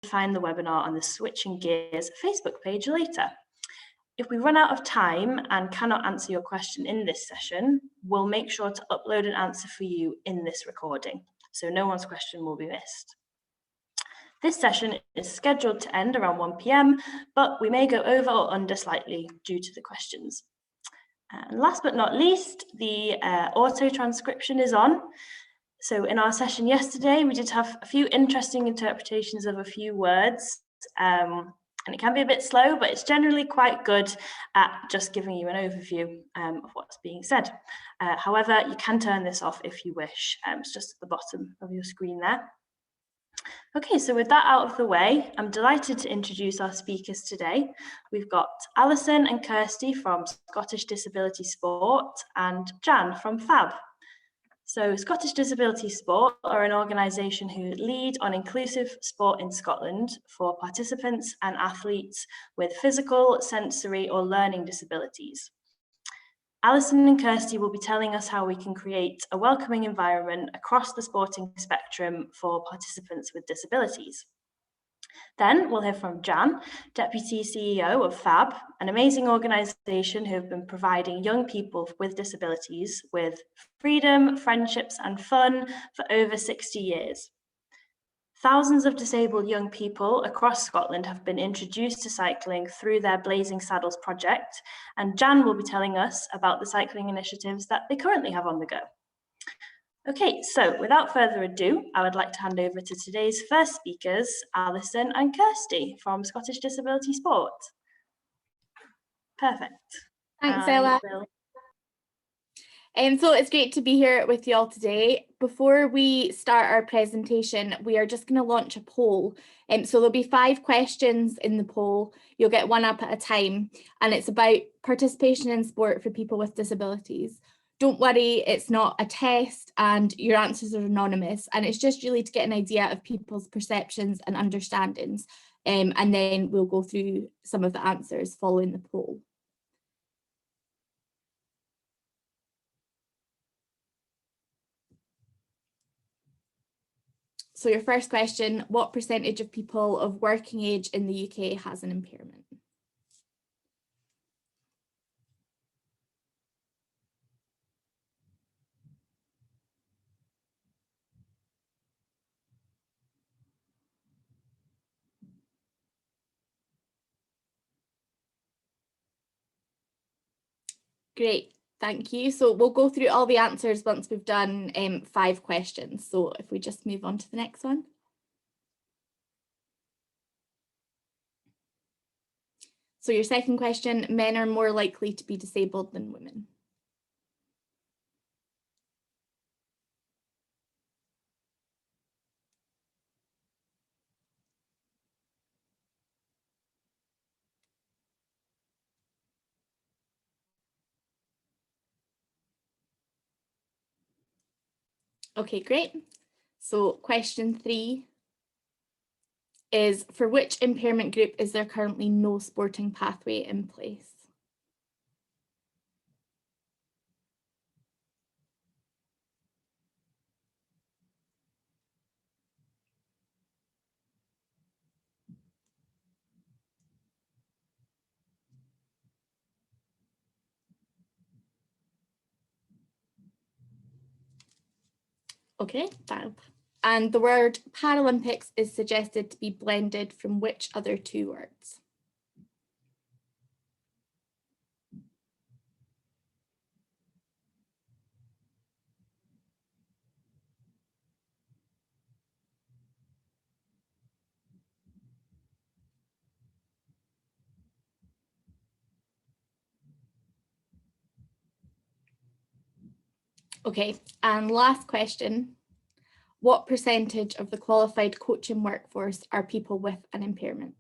find the webinar on the Switching Gears Facebook page later. If we run out of time and cannot answer your question in this session, we'll make sure to upload an answer for you in this recording, so no one's question will be missed. This session is scheduled to end around 1 p.m, but we may go over or under slightly due to the questions. And last but not least, the auto transcription is on. So in our session yesterday, we did have a few interesting interpretations of a few words, and it can be a bit slow, but it's generally quite good at just giving you an overview of what's being said. However, you can turn this off if you wish. It's just at the bottom of your screen there. Okay, so with that out of the way, I'm delighted to introduce our speakers today. We've got Alison and Kirsty from Scottish Disability Sport and Jan from FABB. So Scottish Disability Sport are an organisation who lead on inclusive sport in Scotland for participants and athletes with physical, sensory or learning disabilities. Alison and Kirsty will be telling us how we can create a welcoming environment across the sporting spectrum for participants with disabilities. Then we'll hear from Jan, Deputy CEO of FABB, an amazing organisation who have been providing young people with disabilities with freedom, friendships and fun for over 60 years. Thousands of disabled young people across Scotland have been introduced to cycling through their Blazing Saddles project, and Jan will be telling us about the cycling initiatives that they currently have on the go. Okay, so without further ado, I would like to hand over to today's first speakers, Alison and Kirsty from Scottish Disability Sport. Perfect. Thanks, Ella. So it's great to be here with you all today. Before we start our presentation, we are just going to launch a poll. So there'll be 5 questions in the poll. You'll get one up at a time, and it's about participation in sport for people with disabilities. Don't worry, it's not a test and your answers are anonymous, and it's just really to get an idea of people's perceptions and understandings, and then we'll go through some of the answers following the poll. So your first question, what percentage of people of working age in the UK has an impairment? Great, thank you. So we'll go through all the answers once we've done 5 questions. So if we just move on to the next one. So your second question, men are more likely to be disabled than women. Okay, great. So question 3 is, for which impairment group is there currently no sporting pathway in place? Okay, fab. And the word Paralympics is suggested to be blended from which other 2 words? Okay, and last question. What percentage of the qualified coaching workforce are people with an impairment?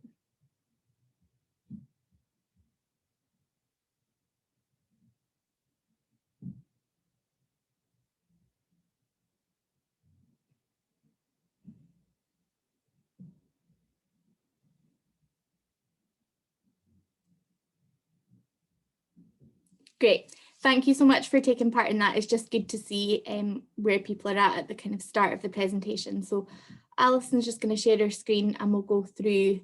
Great. Thank you so much for taking part in that. It's just good to see where people are at the kind of start of the presentation. So Alison's just going to share her screen and we'll go through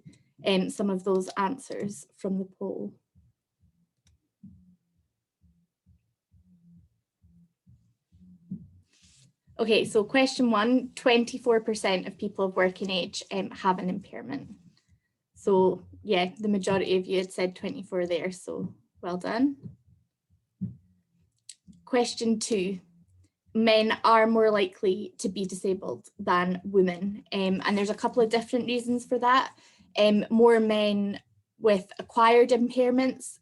some of those answers from the poll. Okay, so question 1, 24% of people of working age have an impairment. So yeah, the majority of you had said 24 there, so well done. Question 2, men are more likely to be disabled than women, and there's a couple of different reasons for that. More men with acquired impairments,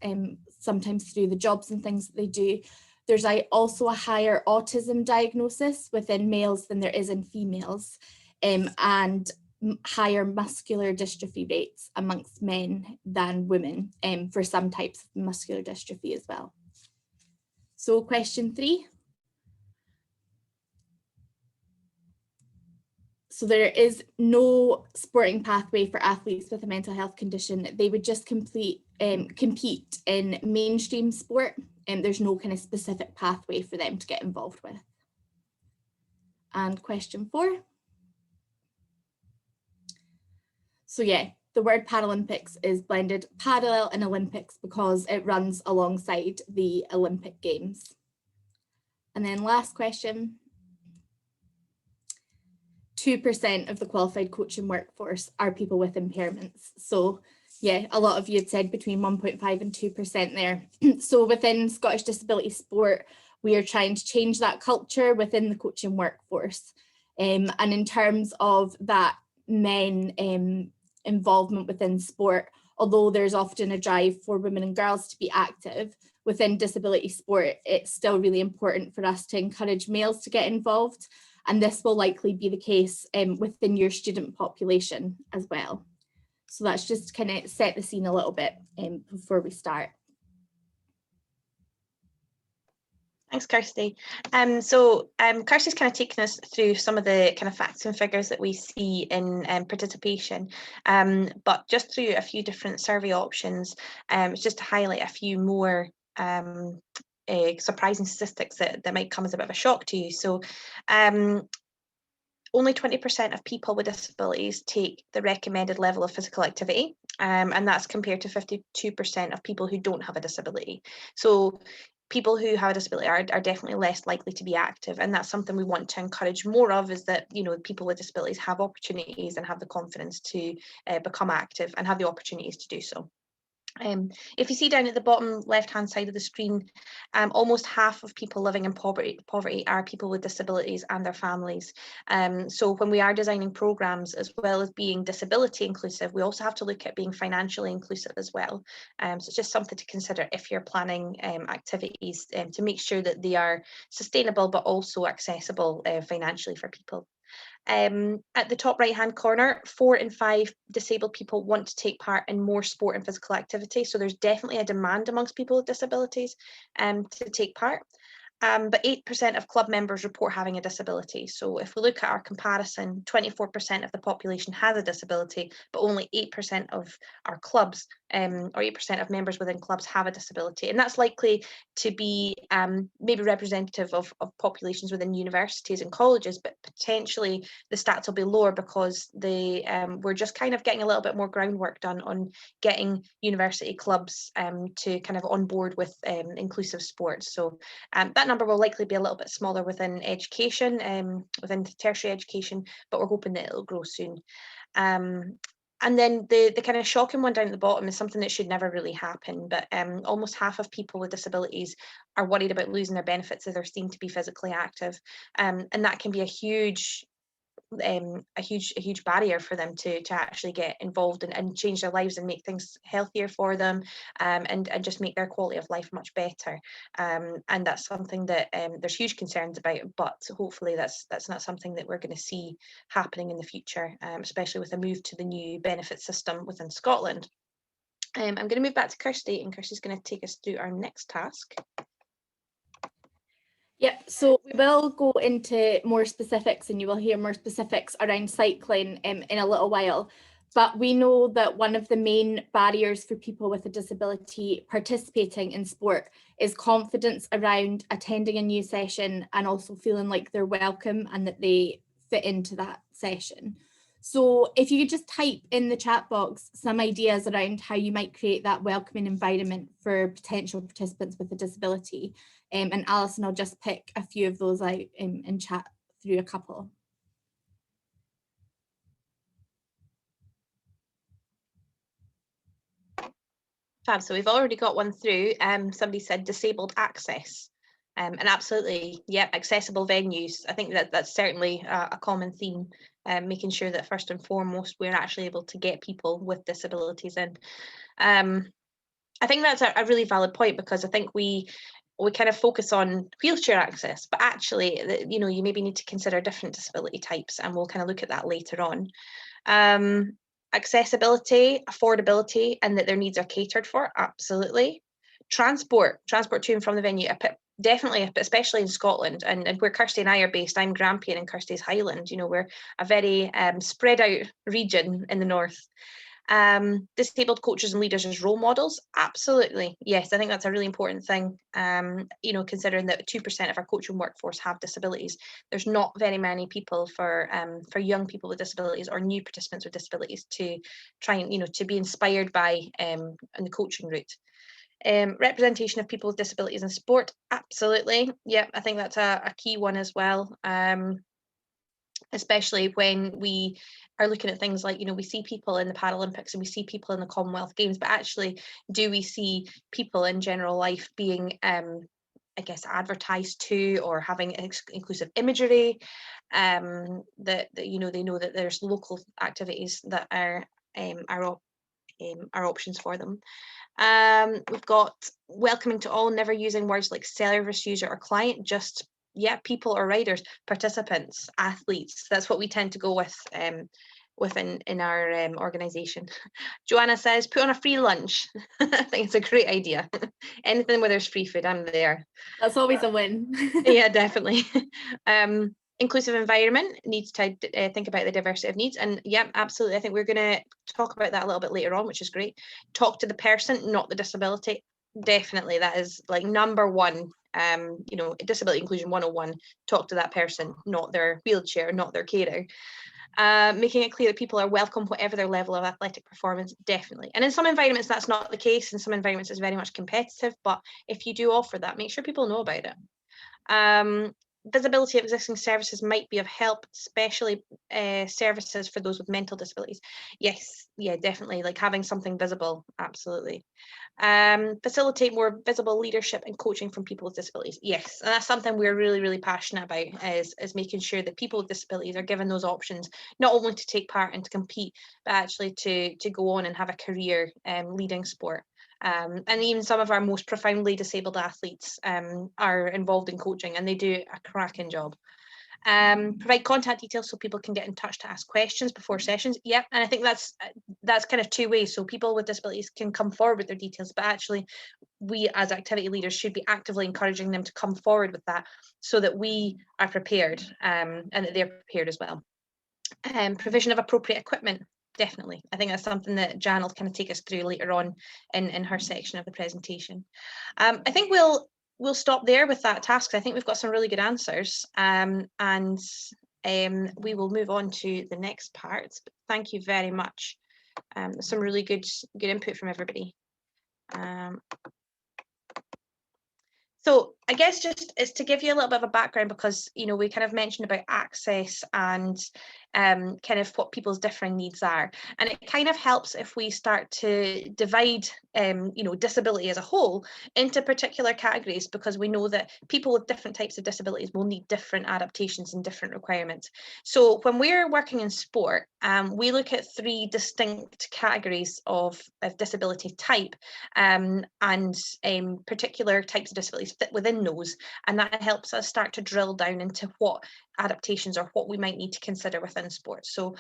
sometimes through the jobs and things that they do. There's also a higher autism diagnosis within males than there is in females, and higher muscular dystrophy rates amongst men than women for some types of muscular dystrophy as well. So question 3. So there is no sporting pathway for athletes with a mental health condition. They would just compete in mainstream sport, and there's no kind of specific pathway for them to get involved with. And question 4. So yeah, the word Paralympics is blended parallel in Olympics because it runs alongside the Olympic Games. And then last question. 2% of the qualified coaching workforce are people with impairments. So yeah, a lot of you had said between 1.5 and 2% there. So within Scottish disability sport, we are trying to change that culture within the coaching workforce. And in terms of that men involvement within sport, although there's often a drive for women and girls to be active within disability sport, it's still really important for us to encourage males to get involved. And this will likely be the case within your student population as well. So that's just kind of set the scene a little bit before we start. Thanks, Kirsty. Kirsty's kind of taken us through some of the kind of facts and figures that we see in participation, but just through a few different survey options, just to highlight a few more surprising statistics that might come as a bit of a shock to you. So only 20% of people with disabilities take the recommended level of physical activity, and that's compared to 52% of people who don't have a disability. So people who have a disability are definitely less likely to be active, and that's something we want to encourage more of, is that, you know, people with disabilities have opportunities and have the confidence to become active and have the opportunities to do so. If you see down at the bottom left-hand side of the screen, almost half of people living in poverty are people with disabilities and their families. So when we are designing programmes, as well as being disability inclusive, we also have to look at being financially inclusive as well. So it's just something to consider if you're planning activities to make sure that they are sustainable but also accessible financially for people. At the top right hand corner, 4 in 5 disabled people want to take part in more sport and physical activity. So there's definitely a demand amongst people with disabilities to take part. But 8% of club members report having a disability. So if we look at our comparison, 24% of the population has a disability, but only 8% of our clubs or 8% of members within clubs have a disability. And that's likely to be maybe representative of populations within universities and colleges, but potentially the stats will be lower because we're just kind of getting a little bit more groundwork done on getting university clubs to kind of on board with inclusive sports. So that number will likely be a little bit smaller within education, within tertiary education, but we're hoping that it'll grow soon. And then the kind of shocking one down at the bottom is something that should never really happen, but almost half of people with disabilities are worried about losing their benefits if they're seen to be physically active, and that can be a huge barrier for them to actually get involved and change their lives and make things healthier for them, and just make their quality of life much better. And that's something that there's huge concerns about, but hopefully that's not something that we're going to see happening in the future, especially with a move to the new benefit system within Scotland. I'm going to move back to Kirsty, and Kirsty's going to take us through our next task. Yep, so we will go into more specifics, and you will hear more specifics around cycling in a little while. But we know that one of the main barriers for people with a disability participating in sport is confidence around attending a new session and also feeling like they're welcome and that they fit into that session. So if you could just type in the chat box some ideas around how you might create that welcoming environment for potential participants with a disability. And Alison, I'll just pick a few of those out and chat through a couple. Fab, so we've already got one through. Somebody said disabled access. And absolutely, yeah, accessible venues. I think that's certainly a common theme, making sure that first and foremost we're actually able to get people with disabilities in. I think that's a really valid point, because I think we kind of focus on wheelchair access, but actually, you know, you maybe need to consider different disability types, and we'll kind of look at that later on. Accessibility, affordability, and that their needs are catered for, absolutely. Transport to and from the venue, definitely, especially in Scotland, and where Kirsty and I are based. I'm Grampian and Kirsty's Highlands. You know, we're a very spread out region in the north. Disabled coaches and leaders as role models, absolutely, yes. I think that's a really important thing. You know, considering that 2% of our coaching workforce have disabilities, there's not very many people for young people with disabilities or new participants with disabilities to try and, you know, to be inspired by in the coaching route. Representation of people with disabilities in sport, absolutely, yeah. I think that's a key one as well. Especially when we are looking at things like, you know, we see people in the Paralympics and we see people in the Commonwealth Games, but actually, do we see people in general life being, I guess, advertised to, or having inclusive imagery, that you know, they know that there's local activities that are options for them. We've got welcoming to all, never using words like service user or client, just people or riders, participants, athletes. That's what we tend to go with in our organisation. Joanna says, put on a free lunch. I think it's a great idea. Anything where there's free food, I'm there. That's always a win. Yeah, definitely. Inclusive environment, needs to think about the diversity of needs, and yeah, absolutely. I think we're going to talk about that a little bit later on, which is great. Talk to the person, not the disability. Definitely, that is like number one. You know, disability inclusion 101, talk to that person, not their wheelchair, not their carer. Making it clear that people are welcome, whatever their level of athletic performance, definitely. And in some environments, that's not the case. In some environments, it's very much competitive, but if you do offer that, make sure people know about it. Visibility of existing services might be of help, especially services for those with mental disabilities. Yes, yeah, definitely, like having something visible, absolutely. Facilitate more visible leadership and coaching from people with disabilities. Yes, and that's something we're really, really passionate about, is making sure that people with disabilities are given those options, not only to take part and to compete, but actually to go on and have a career leading sport. And even some of our most profoundly disabled athletes are involved in coaching, and they do a cracking job. Provide contact details so people can get in touch to ask questions before sessions. Yep, and I think that's kind of two ways. So people with disabilities can come forward with their details, but actually we as activity leaders should be actively encouraging them to come forward with that, so that we are prepared and that they're prepared as well. Provision of appropriate equipment. Definitely. I think that's something that Jan will kind of take us through later on in her section of the presentation. I think we'll stop there with that task. I think we've got some really good answers, and we will move on to the next part. But thank you very much. Some really good input from everybody. So I guess just is to give you a little bit of a background, because, you know, we kind of mentioned about access and kind of what people's differing needs are, and it kind of helps if we start to divide you know, disability as a whole into particular categories, because we know that people with different types of disabilities will need different adaptations and different requirements. So when we're working in sport, we look at 3 distinct categories of disability type, and particular types of disabilities fit within those, and that helps us start to drill down into what adaptations or what we might need to consider within sports. So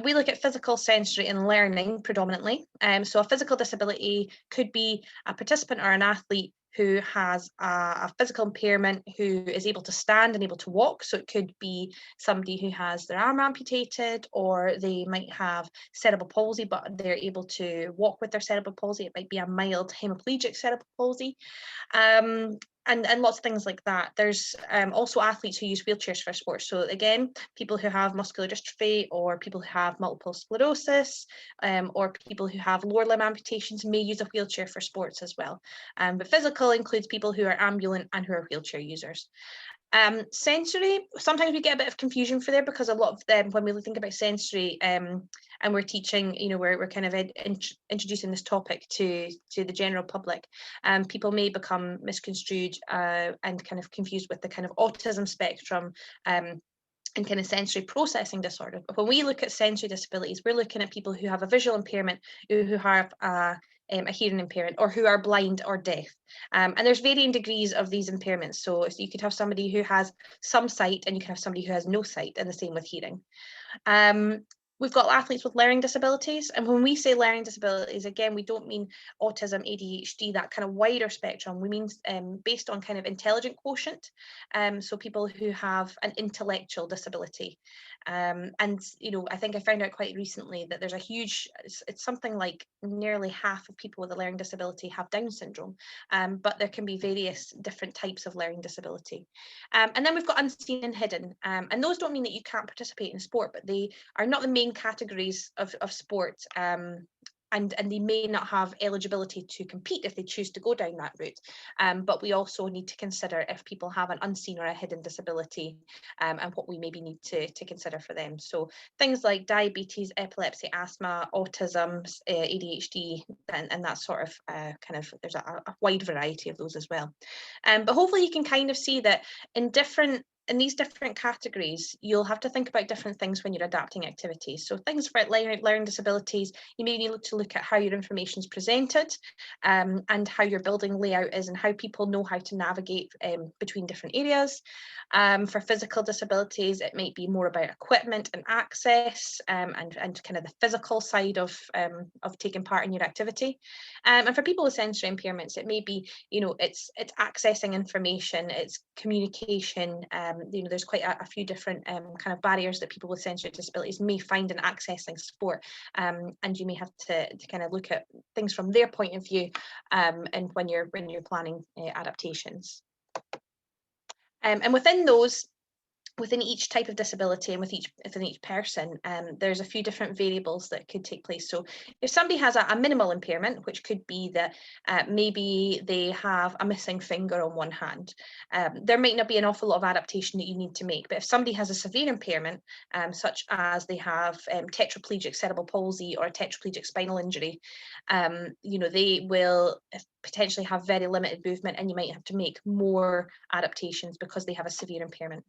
we look at physical, sensory and learning predominantly. So a physical disability could be a participant or an athlete who has a physical impairment, who is able to stand and able to walk. So it could be somebody who has their arm amputated, or they might have cerebral palsy, but they're able to walk with their cerebral palsy. It might be a mild hemiplegic cerebral palsy. and lots of things like that. There's also athletes who use wheelchairs for sports. So again, people who have muscular dystrophy, or people who have multiple sclerosis, or people who have lower limb amputations may use a wheelchair for sports as well. But physical includes people who are ambulant and who are wheelchair users. Sensory, sometimes we get a bit of confusion for there, because a lot of them, when we think about sensory, and we're teaching, we're kind of introducing this topic to the general public, people may become misconstrued and kind of confused with the kind of autism spectrum and kind of sensory processing disorder. But when we look at sensory disabilities, we're looking at people who have a visual impairment, who have a hearing impairment, or who are blind or deaf. And there's varying degrees of these impairments. So you could have somebody who has some sight, and you can have somebody who has no sight, and the same with hearing. We've got athletes with learning disabilities, and when we say learning disabilities, again, we don't mean autism, ADHD, that kind of wider spectrum. We mean based on kind of intelligent quotient, so people who have an intellectual disability. And I think I found out quite recently that there's a huge, it's something like nearly half of people with a learning disability have Down syndrome, but there can be various different types of learning disability. And then we've got unseen and hidden, and those don't mean that you can't participate in sport, but they are not the main categories of sport, and they may not have eligibility to compete if they choose to go down that route. But we also need to consider if people have an unseen or a hidden disability, and what we maybe need to consider for them. So things like diabetes, epilepsy, asthma, autism, ADHD, and that sort of there's a wide variety of those as well. But hopefully you can kind of see that in these different categories, you'll have to think about different things when you're adapting activities. So things for learning disabilities, you may need to look at how your information is presented, and how your building layout is, and how people know how to navigate between different areas. For physical disabilities, it might be more about equipment and access, and kind of the physical side of taking part in your activity. And for people with sensory impairments, it may be, it's accessing information, it's communication. There's quite a few different kind of barriers that people with sensory disabilities may find in accessing sport, and you may have to kind of look at things from their point of view, and when you're planning adaptations. And within each type of disability and within each person, there's a few different variables that could take place. So if somebody has a minimal impairment, which could be that maybe they have a missing finger on one hand, there might not be an awful lot of adaptation that you need to make. But if somebody has a severe impairment, such as they have tetraplegic cerebral palsy or a tetraplegic spinal injury, they will potentially have very limited movement, and you might have to make more adaptations because they have a severe impairment.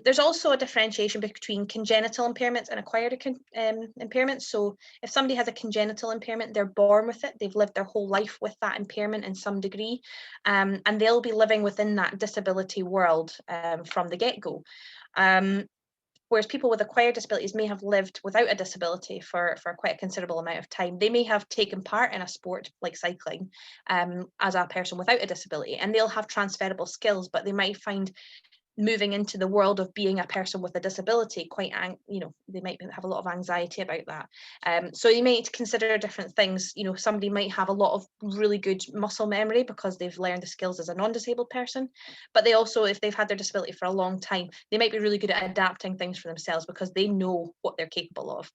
There's also a differentiation between congenital impairments and acquired impairments. So if somebody has a congenital impairment, they're born with it, they've lived their whole life with that impairment in some degree, and they'll be living within that disability world from the get-go. Whereas people with acquired disabilities may have lived without a disability for quite a considerable amount of time. They may have taken part in a sport like cycling as a person without a disability, and they'll have transferable skills, but they might find moving into the world of being a person with a disability they might have a lot of anxiety about that. So you may need to consider different things. Somebody might have a lot of really good muscle memory because they've learned the skills as a non-disabled person, but they also, if they've had their disability for a long time, they might be really good at adapting things for themselves because they know what they're capable of.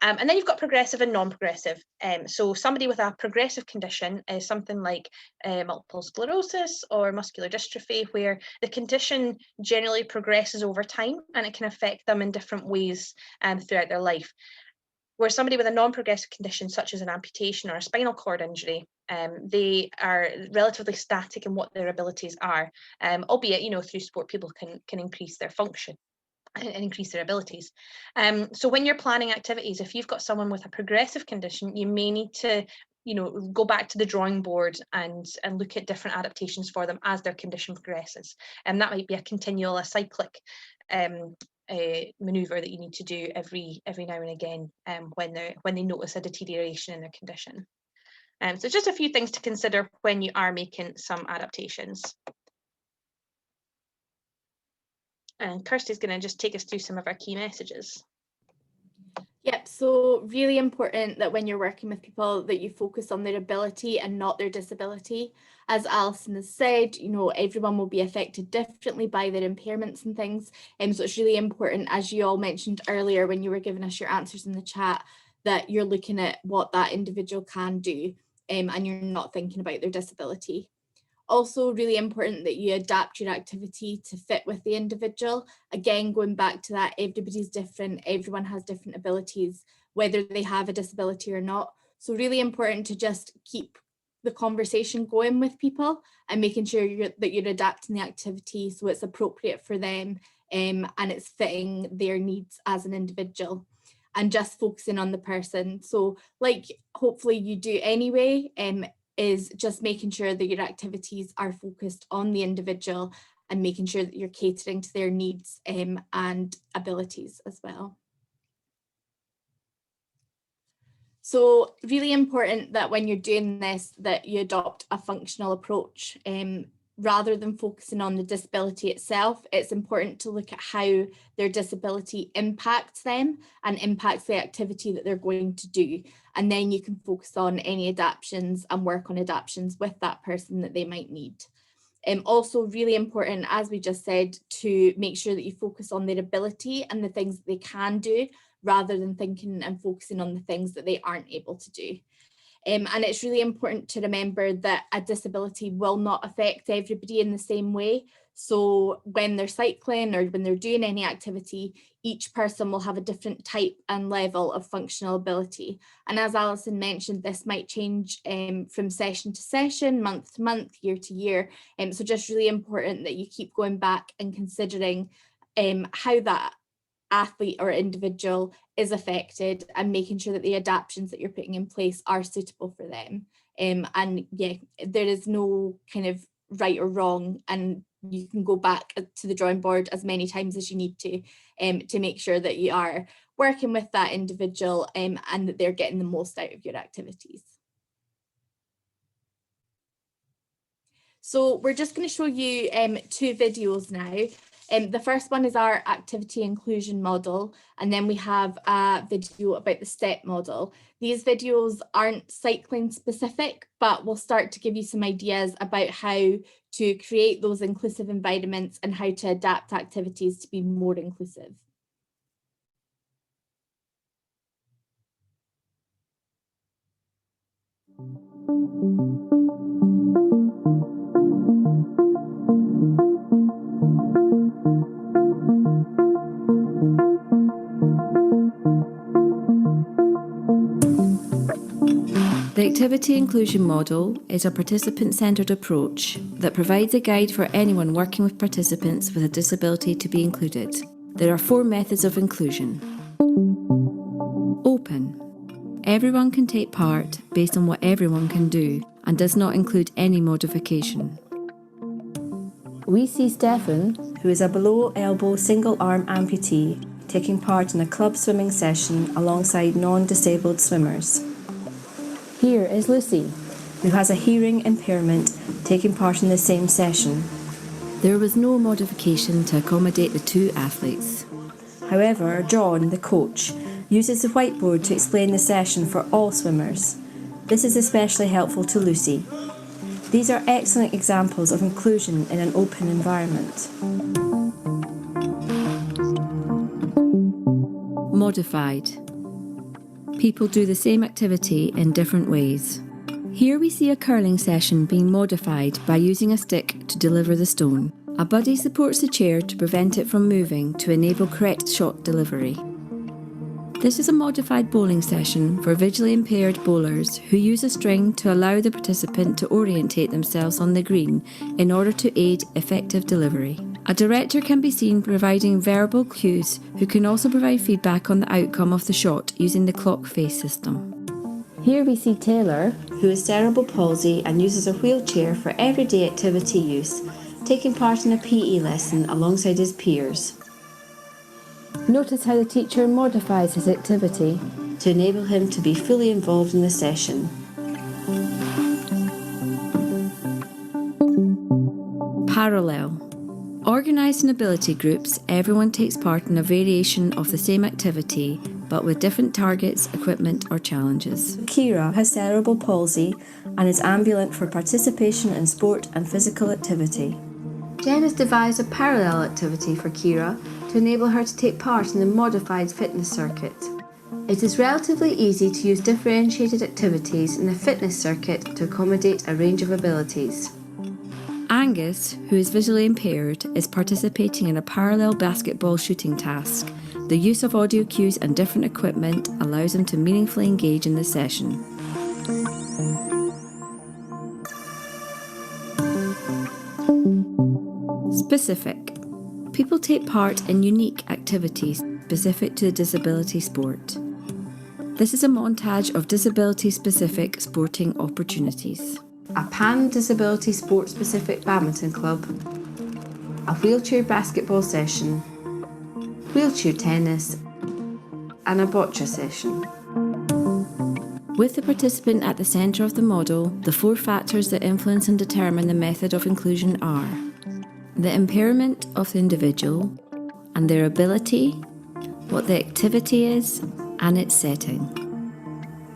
And then you've got progressive and non-progressive. So somebody with a progressive condition is something like multiple sclerosis or muscular dystrophy, where the condition generally progresses over time and it can affect them in different ways throughout their life. Where somebody with a non-progressive condition, such as an amputation or a spinal cord injury, they are relatively static in what their abilities are, albeit, through sport, people can increase their function and increase their abilities. So when you're planning activities, if you've got someone with a progressive condition, you may need to go back to the drawing board and look at different adaptations for them as their condition progresses. And that might be a cyclic maneuver that you need to do every now and again when they notice a deterioration in their condition. So just a few things to consider when you are making some adaptations. And Kirsty's going to just take us through some of our key messages. Yep, so really important that when you're working with people that you focus on their ability and not their disability. As Alison has said, you know, everyone will be affected differently by their impairments and things. So it's really important, as you all mentioned earlier when you were giving us your answers in the chat, that you're looking at what that individual can do and you're not thinking about their disability. Also really important that you adapt your activity to fit with the individual. Again, going back to that, everybody's different, everyone has different abilities, whether they have a disability or not. So really important to just keep the conversation going with people and making sure that you're adapting the activity so it's appropriate for them and it's fitting their needs as an individual, and just focusing on the person. So like hopefully you do anyway, is just making sure that your activities are focused on the individual and making sure that you're catering to their needs and abilities as well. So really important that when you're doing this, that you adopt a functional approach. Rather than focusing on the disability itself, it's important to look at how their disability impacts them and impacts the activity that they're going to do. And then you can focus on any adaptations and work on adaptations with that person that they might need. Also really important, as we just said, to make sure that you focus on their ability and the things that they can do, rather than thinking and focusing on the things that they aren't able to do. And it's really important to remember that a disability will not affect everybody in the same way. So when they're cycling or when they're doing any activity, each person will have a different type and level of functional ability. And as Alison mentioned, this might change from session to session, month to month, year to year. So just really important that you keep going back and considering how that athlete or individual is affected and making sure that the adaptations that you're putting in place are suitable for them. And yeah, there is no kind of right or wrong, and you can go back to the drawing board as many times as you need to make sure that you are working with that individual and that they're getting the most out of your activities. So we're just going to show you 2 videos now. The first one is our activity inclusion model, and then we have a video about the STEP model. These videos aren't cycling specific, but will start to give you some ideas about how to create those inclusive environments and how to adapt activities to be more inclusive. The Activity Inclusion Model is a participant-centred approach that provides a guide for anyone working with participants with a disability to be included. There are 4 methods of inclusion. Open. Everyone can take part based on what everyone can do and does not include any modification. We see Stefan, who is a below-elbow single-arm amputee, taking part in a club swimming session alongside non-disabled swimmers. Here is Lucy, who has a hearing impairment, taking part in the same session. There was no modification to accommodate the 2 athletes. However, John, the coach, uses the whiteboard to explain the session for all swimmers. This is especially helpful to Lucy. These are excellent examples of inclusion in an open environment. Modified. People do the same activity in different ways. Here we see a curling session being modified by using a stick to deliver the stone. A buddy supports the chair to prevent it from moving to enable correct shot delivery. This is a modified bowling session for visually impaired bowlers who use a string to allow the participant to orientate themselves on the green in order to aid effective delivery. A director can be seen providing verbal cues who can also provide feedback on the outcome of the shot using the clock face system. Here we see Taylor, who has cerebral palsy and uses a wheelchair for everyday activity use, taking part in a PE lesson alongside his peers. Notice how the teacher modifies his activity to enable him to be fully involved in the session. Parallel. Organised in ability groups, everyone takes part in a variation of the same activity but with different targets, equipment or challenges. Kira has cerebral palsy and is ambulant for participation in sport and physical activity. Jen has devised a parallel activity for Kira to enable her to take part in the modified fitness circuit. It is relatively easy to use differentiated activities in the fitness circuit to accommodate a range of abilities. Angus, who is visually impaired, is participating in a parallel basketball shooting task. The use of audio cues and different equipment allows him to meaningfully engage in the session. Specific. People take part in unique activities specific to the disability sport. This is a montage of disability-specific sporting opportunities. A pan-disability sport-specific badminton club, a wheelchair basketball session, wheelchair tennis, and a bocce session. With the participant at the centre of the model, the 4 factors that influence and determine the method of inclusion are the impairment of the individual and their ability, what the activity is, and its setting.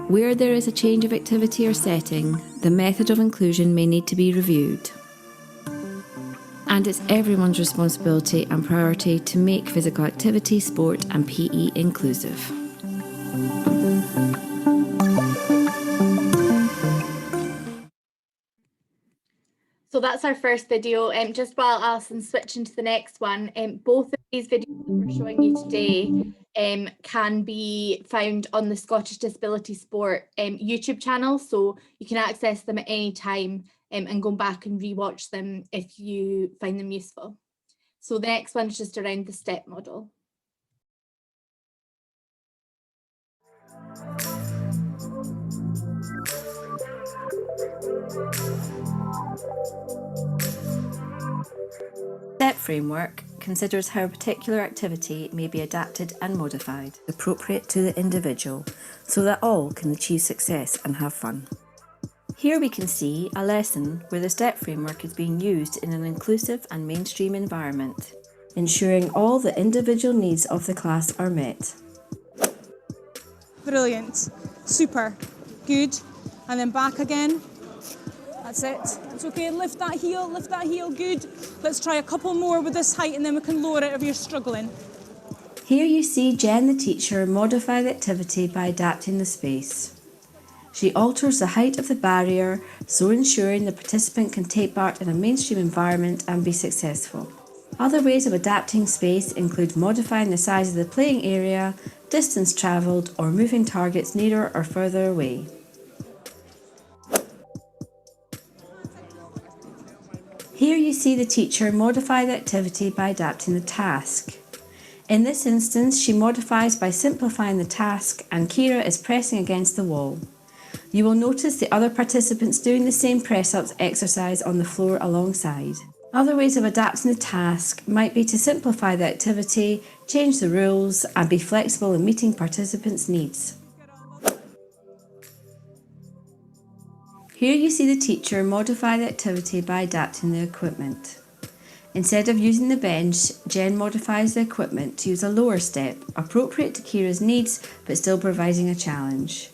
Where there is a change of activity or setting, the method of inclusion may need to be reviewed. And it's everyone's responsibility and priority to make physical activity, sport and PE inclusive. So that's our first video. Just while Alison's switching to the next one, both of these videos that we're showing you today can be found on the Scottish Disability Sport YouTube channel, so you can access them at any time and go back and rewatch them if you find them useful. So the next one is just around the step model. STEP framework considers how a particular activity may be adapted and modified, appropriate to the individual, so that all can achieve success and have fun. Here we can see a lesson where the STEP framework is being used in an inclusive and mainstream environment, ensuring all the individual needs of the class are met. Brilliant, super, good, and then back again. That's it. It's okay. Lift that heel, good. Let's try a couple more with this height and then we can lower it if you're struggling. Here you see Jen, the teacher, modify the activity by adapting the space. She alters the height of the barrier, so ensuring the participant can take part in a mainstream environment and be successful. Other ways of adapting space include modifying the size of the playing area, distance travelled, or moving targets nearer or further away. Here you see the teacher modify the activity by adapting the task. In this instance, she modifies by simplifying the task and Kira is pressing against the wall. You will notice the other participants doing the same press-ups exercise on the floor alongside. Other ways of adapting the task might be to simplify the activity, change the rules, and be flexible in meeting participants' needs. Here you see the teacher modify the activity by adapting the equipment. Instead of using the bench, Jen modifies the equipment to use a lower step, appropriate to Kira's needs but still providing a challenge.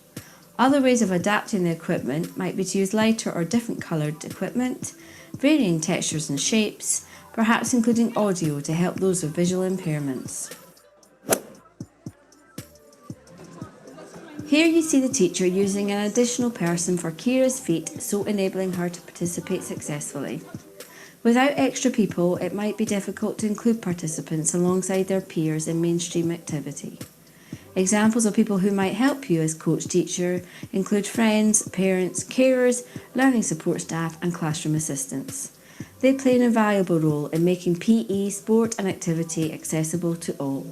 Other ways of adapting the equipment might be to use lighter or different coloured equipment, varying textures and shapes, perhaps including audio to help those with visual impairments. Here you see the teacher using an additional person for Kira's feet, so enabling her to participate successfully. Without extra people, it might be difficult to include participants alongside their peers in mainstream activity. Examples of people who might help you as coach-teacher include friends, parents, carers, learning support staff and classroom assistants. They play an invaluable role in making PE, sport and activity accessible to all.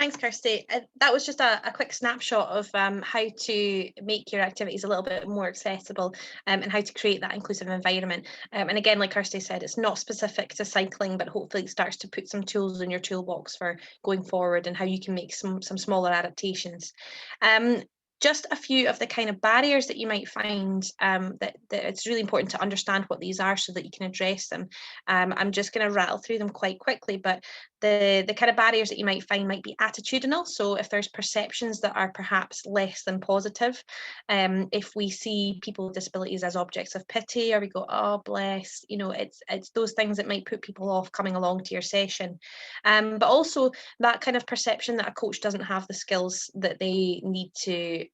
Thanks, Kirsty. That was just a quick snapshot of how to make your activities a little bit more accessible and how to create that inclusive environment. And again, like Kirsty said, it's not specific to cycling, but hopefully it starts to put some tools in your toolbox for going forward and how you can make some smaller adaptations. Just a few of the kind of barriers that you might find that it's really important to understand what these are so that you can address them. I'm just going to rattle through them quite quickly, but the kind of barriers that you might find might be attitudinal. So if there's perceptions that are perhaps less than positive, if we see people with disabilities as objects of pity, or we go, oh bless, you know, it's those things that might put people off coming along to your session. But also that kind of perception that a coach doesn't have the skills that they need to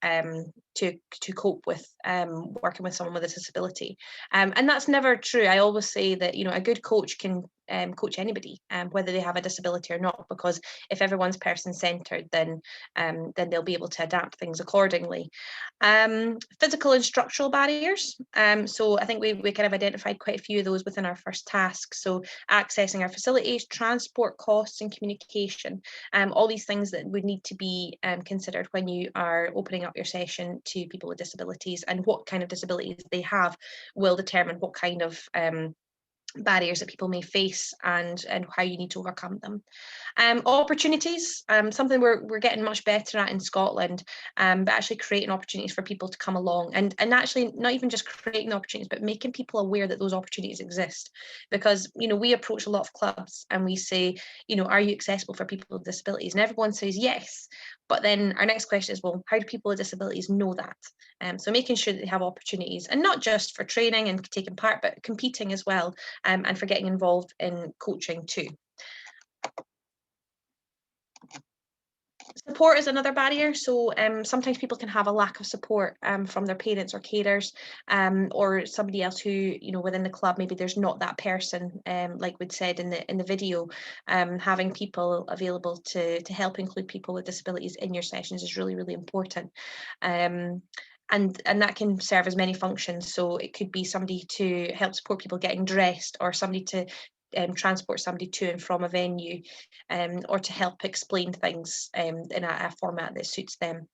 cope with working with someone with a disability. And that's never true. I always say that, you know, a good coach can coach anybody, whether they have a disability or not, because if everyone's person-centered, then they'll be able to adapt things accordingly. Physical and structural barriers. So I think we kind of identified quite a few of those within our first task. So accessing our facilities, transport costs and communication, all these things that would need to be considered when you are opening up your session to people with disabilities, and what kind of disabilities they have will determine what kind of barriers that people may face and how you need to overcome them. Opportunities, something we're getting much better at in Scotland, but actually creating opportunities for people to come along, and actually not even just creating the opportunities, but making people aware that those opportunities exist. Because, you know, we approach a lot of clubs and we say, you know, are you accessible for people with disabilities? And everyone says yes. But then our next question is, well, how do people with disabilities know that? So making sure that they have opportunities, and not just for training and taking part, but competing as well, and for getting involved in coaching too. Support is another barrier. So sometimes people can have a lack of support from their parents or carers, or somebody else who, you know, within the club, maybe there's not that person, like we'd said in the video. Having people available to help include people with disabilities in your sessions is really, really important. And that can serve as many functions. So it could be somebody to help support people getting dressed, or somebody to transport somebody to and from a venue, or to help explain things in a format that suits them.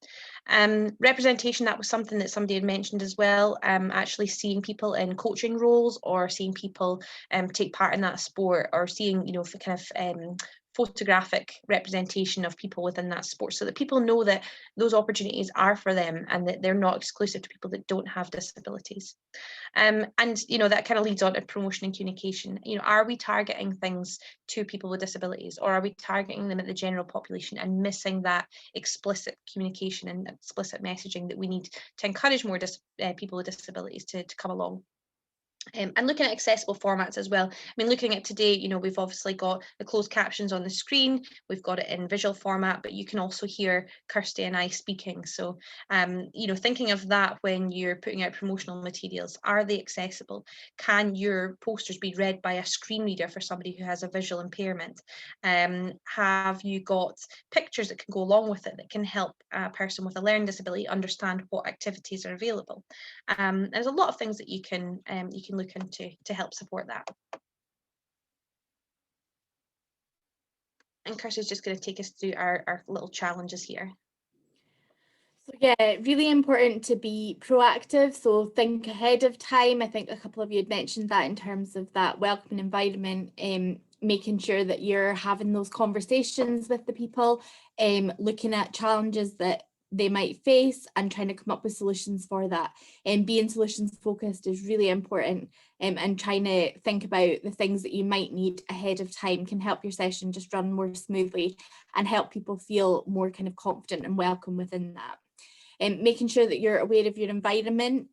Representation, that was something that somebody had mentioned as well, actually seeing people in coaching roles, or seeing people take part in that sport, or seeing, you know, for kind of photographic representation of people within that sport, so that people know that those opportunities are for them and that they're not exclusive to people that don't have disabilities. And, you know, that kind of leads on to promotion and communication. You know, are we targeting things to people with disabilities, or are we targeting them at the general population and missing that explicit communication and explicit messaging that we need to encourage more people with disabilities to come along? And looking at accessible formats as well. I mean, looking at today, you know, we've obviously got the closed captions on the screen, we've got it in visual format, but you can also hear Kirsty and I speaking. So, you know, thinking of that when you're putting out promotional materials, are they accessible? Can your posters be read by a screen reader for somebody who has a visual impairment? Have you got pictures that can go along with it that can help a person with a learning disability understand what activities are available? There's a lot of things that you can look into to help support that. And Kirsty's just going to take us through our little challenges here. So yeah, really important to be proactive, so think ahead of time. I think a couple of you had mentioned that in terms of that welcoming environment, making sure that you're having those conversations with the people, looking at challenges that they might face and trying to come up with solutions for that. And being solutions focused is really important, and trying to think about the things that you might need ahead of time can help your session just run more smoothly and help people feel more kind of confident and welcome within that. Making sure that you're aware of your environment,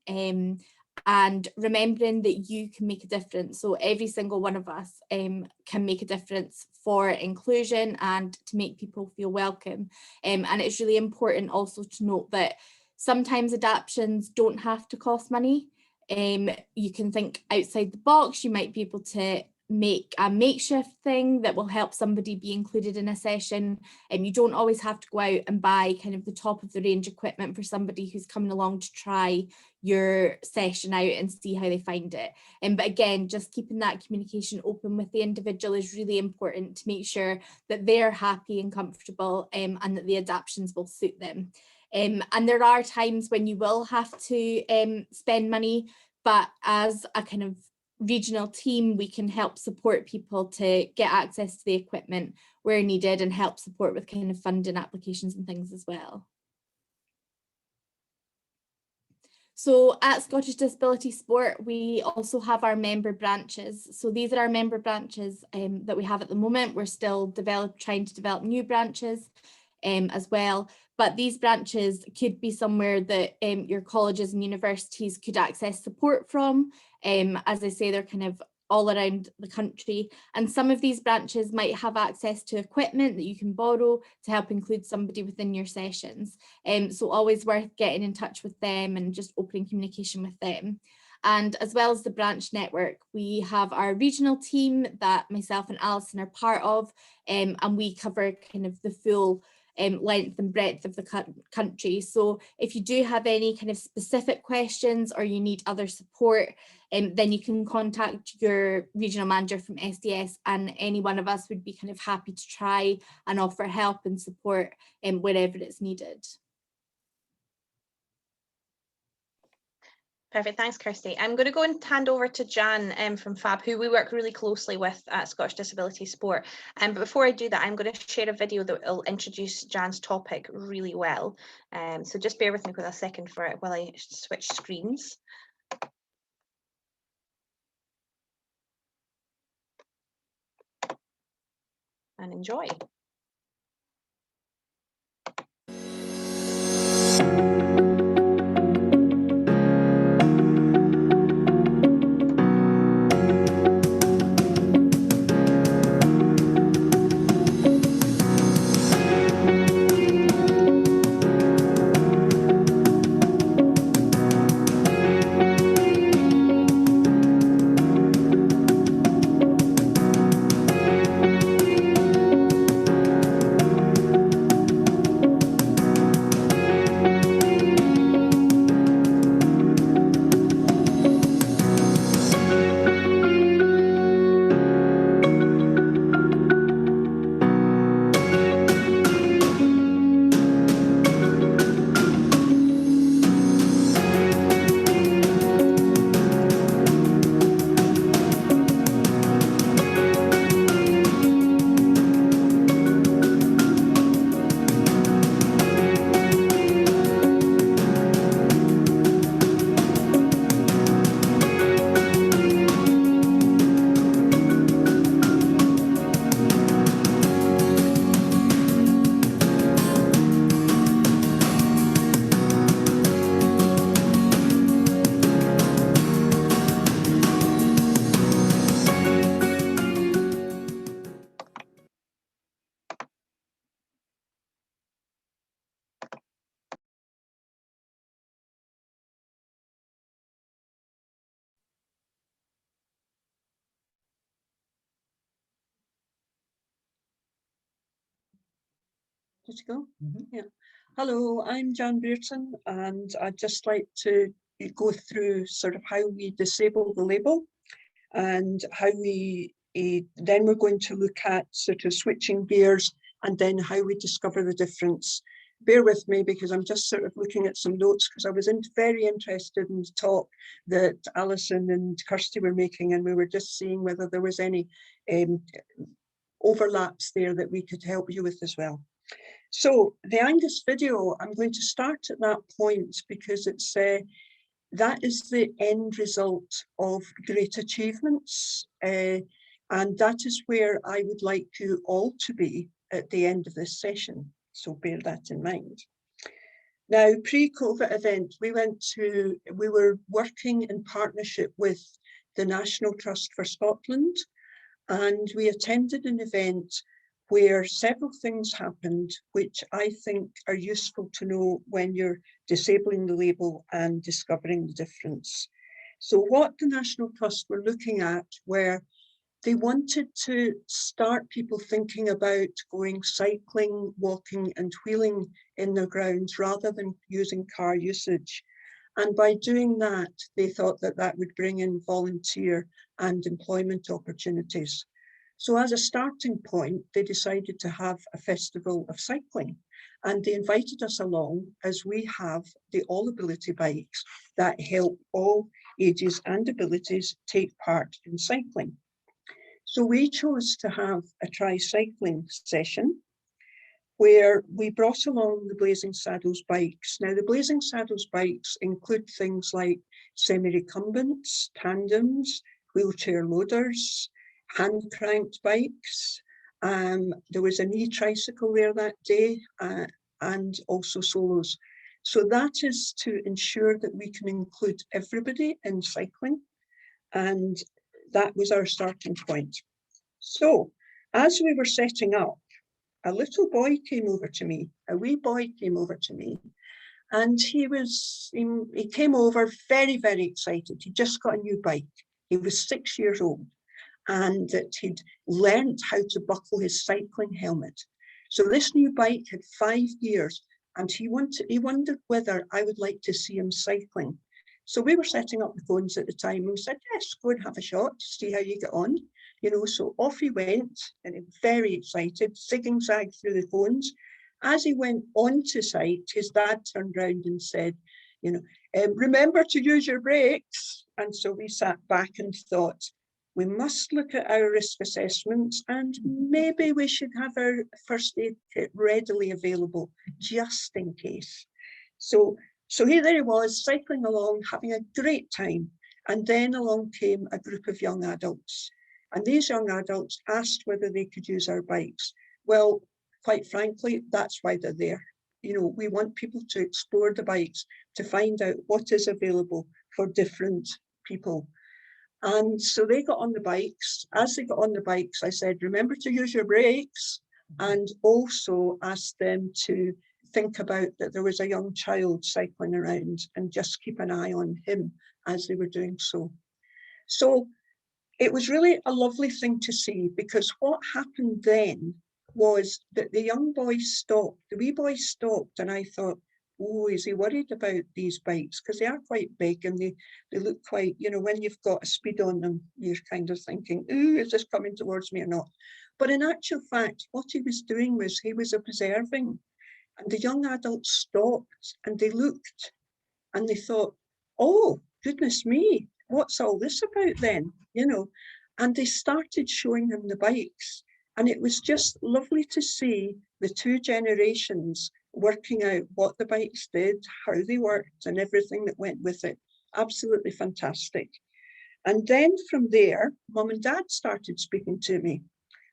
and remembering that you can make a difference. So every single one of us can make a difference for inclusion and to make people feel welcome. And it's really important also to note that sometimes adaptations don't have to cost money. You can think outside the box. You might be able to make a makeshift thing that will help somebody be included in a session. And you don't always have to go out and buy kind of the top of the range equipment for somebody who's coming along to try your session out and see how they find it. But again, just keeping that communication open with the individual is really important to make sure that they're happy and comfortable, and that the adaptations will suit them. And there are times when you will have to spend money, but as a kind of regional team, we can help support people to get access to the equipment where needed and help support with kind of funding applications and things as well. So at Scottish Disability Sport, we also have our member branches. So these are our member branches that we have at the moment. We're still trying to develop new branches as well. But these branches could be somewhere that your colleges and universities could access support from. As I say, they're kind of all around the country. And some of these branches might have access to equipment that you can borrow to help include somebody within your sessions. So always worth getting in touch with them and just opening communication with them. And as well as the branch network, we have our regional team that myself and Alison are part of, and we cover kind of the full length and breadth of the country. So if you do have any kind of specific questions or you need other support, then you can contact your regional manager from SDS, and any one of us would be kind of happy to try and offer help and support wherever it's needed. Perfect, thanks Kirsty. I'm going to go and hand over to Jan from FABB, who we work really closely with at Scottish Disability Sport. But before I do that, I'm going to share a video that will introduce Jan's topic really well. So just bear with me for a second for it while I switch screens. And enjoy. Just go. Yeah. Hello, I'm Jan Brereton, and I'd just like to go through sort of how we disable the label and how we then we're going to look at sort of switching gears and then how we discover the difference. Bear with me because I'm just sort of looking at some notes because I was very interested in the talk that Alison and Kirsty were making, and we were just seeing whether there was any overlaps there that we could help you with as well. So the Angus video, I'm going to start at that point because it's that is the end result of great achievements, and that is where I would like you all to be at the end of this session. So bear that in mind. Now, pre-COVID event, we were working in partnership with the National Trust for Scotland, and we attended an event where several things happened, which I think are useful to know when you're disabling the label and discovering the difference. So what the National Trust were looking at were they wanted to start people thinking about going cycling, walking and wheeling in their grounds rather than using car usage. And by doing that, they thought that that would bring in volunteer and employment opportunities. So as a starting point, they decided to have a festival of cycling. And they invited us along as we have the all ability bikes that help all ages and abilities take part in cycling. So we chose to have a tri-cycling session where we brought along the Blazing Saddles bikes. Now, the Blazing Saddles bikes include things like semi-recumbents, tandems, wheelchair loaders, hand-cranked bikes. There was an e-tricycle there that day, and also solos. So that is to ensure that we can include everybody in cycling, and that was our starting point. So as we were setting up, a little boy came over to me, a wee boy came over to me, and he came over very, very excited. He just got a new bike. He was 6 years old, and that he'd learned how to buckle his cycling helmet. So this new bike had 5 years, and he wondered whether I would like to see him cycling. So we were setting up the phones at the time, and we said, yes, go and have a shot, see how you get on. You know, so off he went, and very excited, zigging zag through the phones. As he went onto site, his dad turned round and said, you know, remember to use your brakes. And so we sat back and thought, we must look at our risk assessments, and maybe we should have our first aid kit readily available just in case. So there he was, cycling along, having a great time. And then along came a group of young adults. And these young adults asked whether they could use our bikes. Well, quite frankly, that's why they're there. You know, we want people to explore the bikes, to find out what is available for different people. And so they got on the bikes. As they got on the bikes, I said, remember to use your brakes, and also asked them to think about that there was a young child cycling around and just keep an eye on him as they were doing so. So it was really a lovely thing to see, because what happened then was that the young boy stopped, the wee boy stopped, and I thought, oh, is he worried about these bikes? Because they are quite big and they look quite, you know, when you've got a speed on them, you're kind of thinking, ooh, is this coming towards me or not? But in actual fact, what he was doing was he was observing, and the young adults stopped and they looked and they thought, oh, goodness me, what's all this about then? You know, and they started showing him the bikes. And it was just lovely to see the two generations working out what the bikes did, how they worked, and everything that went with it. Absolutely fantastic. And then from there, Mum and Dad started speaking to me.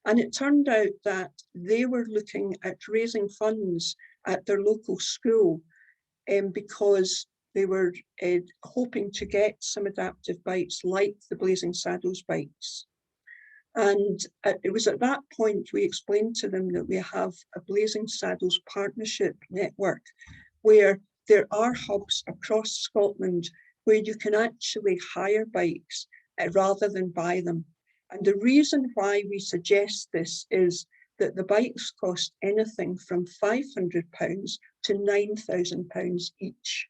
And it turned out that they were looking at raising funds at their local school because they were hoping to get some adaptive bikes like the Blazing Saddles bikes. And it was at that point we explained to them that we have a Blazing Saddles partnership network where there are hubs across Scotland where you can actually hire bikes rather than buy them. And the reason why we suggest this is that the bikes cost anything from £500 to £9,000 each.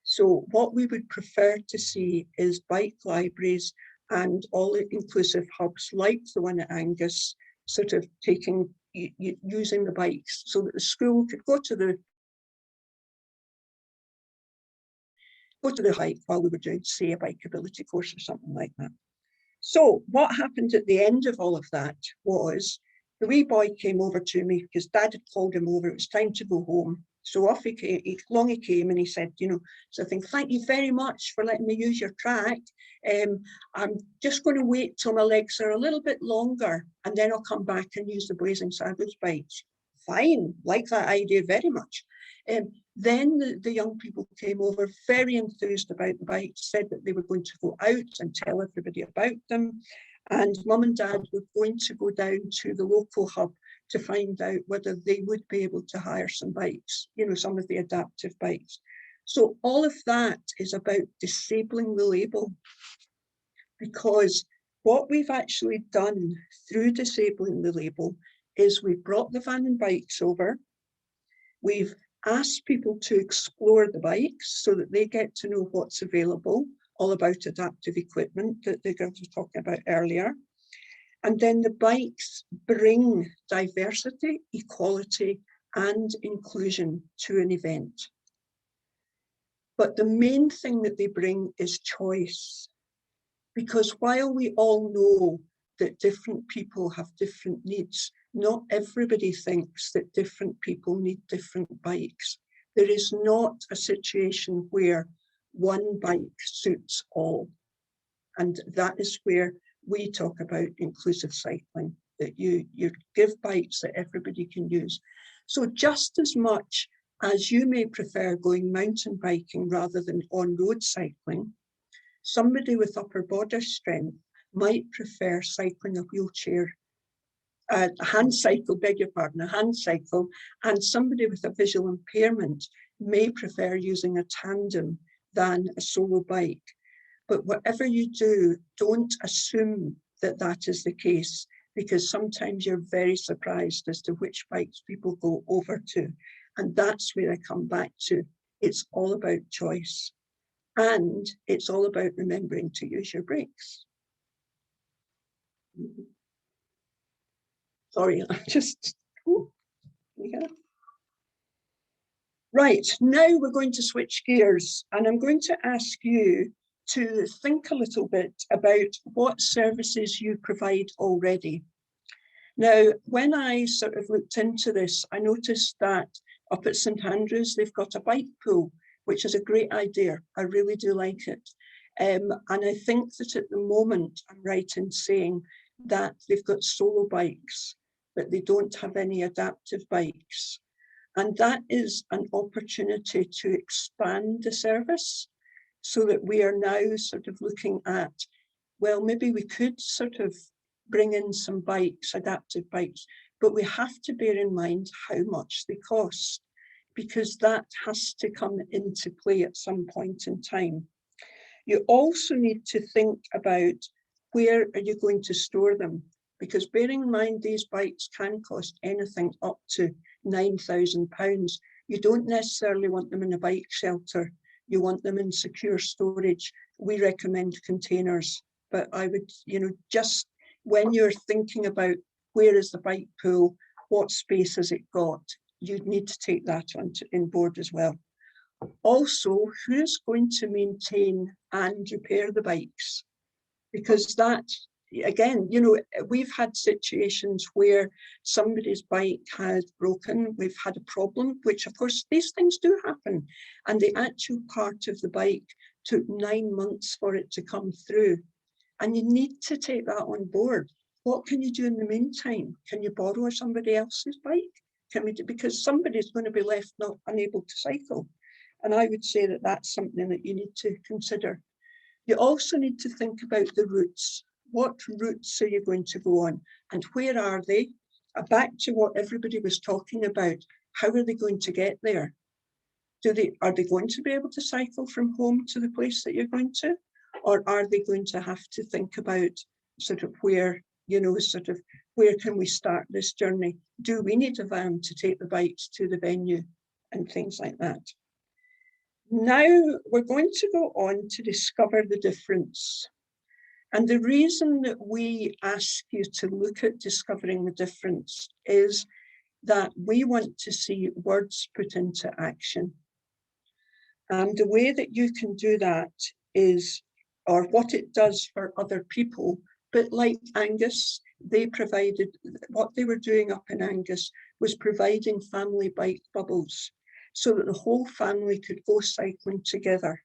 So what we would prefer to see is bike libraries and all-inclusive hubs like the one at Angus, sort of using the bikes so that the school could go to the hike while we were doing, say, a bike ability course or something like that. So what happened at the end of all of that was the wee boy came over to me because Dad had called him over. It was time to go home. So off he came, he came and he said, you know, so I think, thank you very much for letting me use your track. I'm just going to wait till my legs are a little bit longer and then I'll come back and use the Blazing Saddles bikes. Fine, like that idea very much. Then the young people came over, very enthused about the bikes, said that they were going to go out and tell everybody about them. And Mum and Dad were going to go down to the local hub to find out whether they would be able to hire some bikes, you know, some of the adaptive bikes. So all of that is about disabling the label, because what we've actually done through disabling the label is we've brought the van and bikes over. We've asked people to explore the bikes so that they get to know what's available, all about adaptive equipment that the girls were talking about earlier. And then the bikes bring diversity, equality, and inclusion to an event. But the main thing that they bring is choice. Because while we all know that different people have different needs, not everybody thinks that different people need different bikes. There is not a situation where one bike suits all. And that is where we talk about inclusive cycling, that you give bikes that everybody can use. So just as much as you may prefer going mountain biking rather than on-road cycling, somebody with upper body strength might prefer cycling a wheelchair, a hand cycle, beg your pardon, a hand cycle, and somebody with a visual impairment may prefer using a tandem than a solo bike. But whatever you do, don't assume that that is the case, because sometimes you're very surprised as to which bikes people go over to. And that's where I come back to. It's all about choice. And it's all about remembering to use your brakes. Sorry, I'm just, yeah. Right, now we're going to switch gears, and I'm going to ask you to think a little bit about what services you provide already. Now, when I sort of looked into this, I noticed that up at St Andrews, they've got a bike pool, which is a great idea. I really do like it. And I think that at the moment, I'm right in saying that they've got solo bikes, but they don't have any adaptive bikes. And that is an opportunity to expand the service so that we are now sort of looking at, well, maybe we could sort of bring in some bikes, adaptive bikes, but we have to bear in mind how much they cost, because that has to come into play at some point in time. You also need to think about where are you going to store them, because bearing in mind these bikes can cost anything up to £9,000. You don't necessarily want them in a bike shelter. You want them in secure storage. We recommend containers, but I would, just when you're thinking about where is the bike pool, what space has it got, you need to take that on board as well. Also, who's going to maintain and repair the bikes? Because that, again, we've had situations where somebody's bike has broken, we've had a problem, which of course these things do happen, and the actual part of the bike took 9 months for it to come through, and you need to take that on board. What can you do in the meantime? Can you borrow somebody else's bike? Because somebody's going to be left not unable to cycle, and I would say that that's something that you need to consider. You also need to think about the routes. What routes are you going to go on, and where are they? Back to what everybody was talking about, how are they going to get there? Are they going to be able to cycle from home to the place that you're going to? Or are they going to have to think about sort of where, where can we start this journey? Do we need a van to take the bikes to the venue and things like that? Now we're going to go on to discover the difference. And the reason that we ask you to look at discovering the difference is that we want to see words put into action. And the way that you can do that is, or what it does for other people, but like Angus, they provided, what they were doing up in Angus was providing family bike bubbles so that the whole family could go cycling together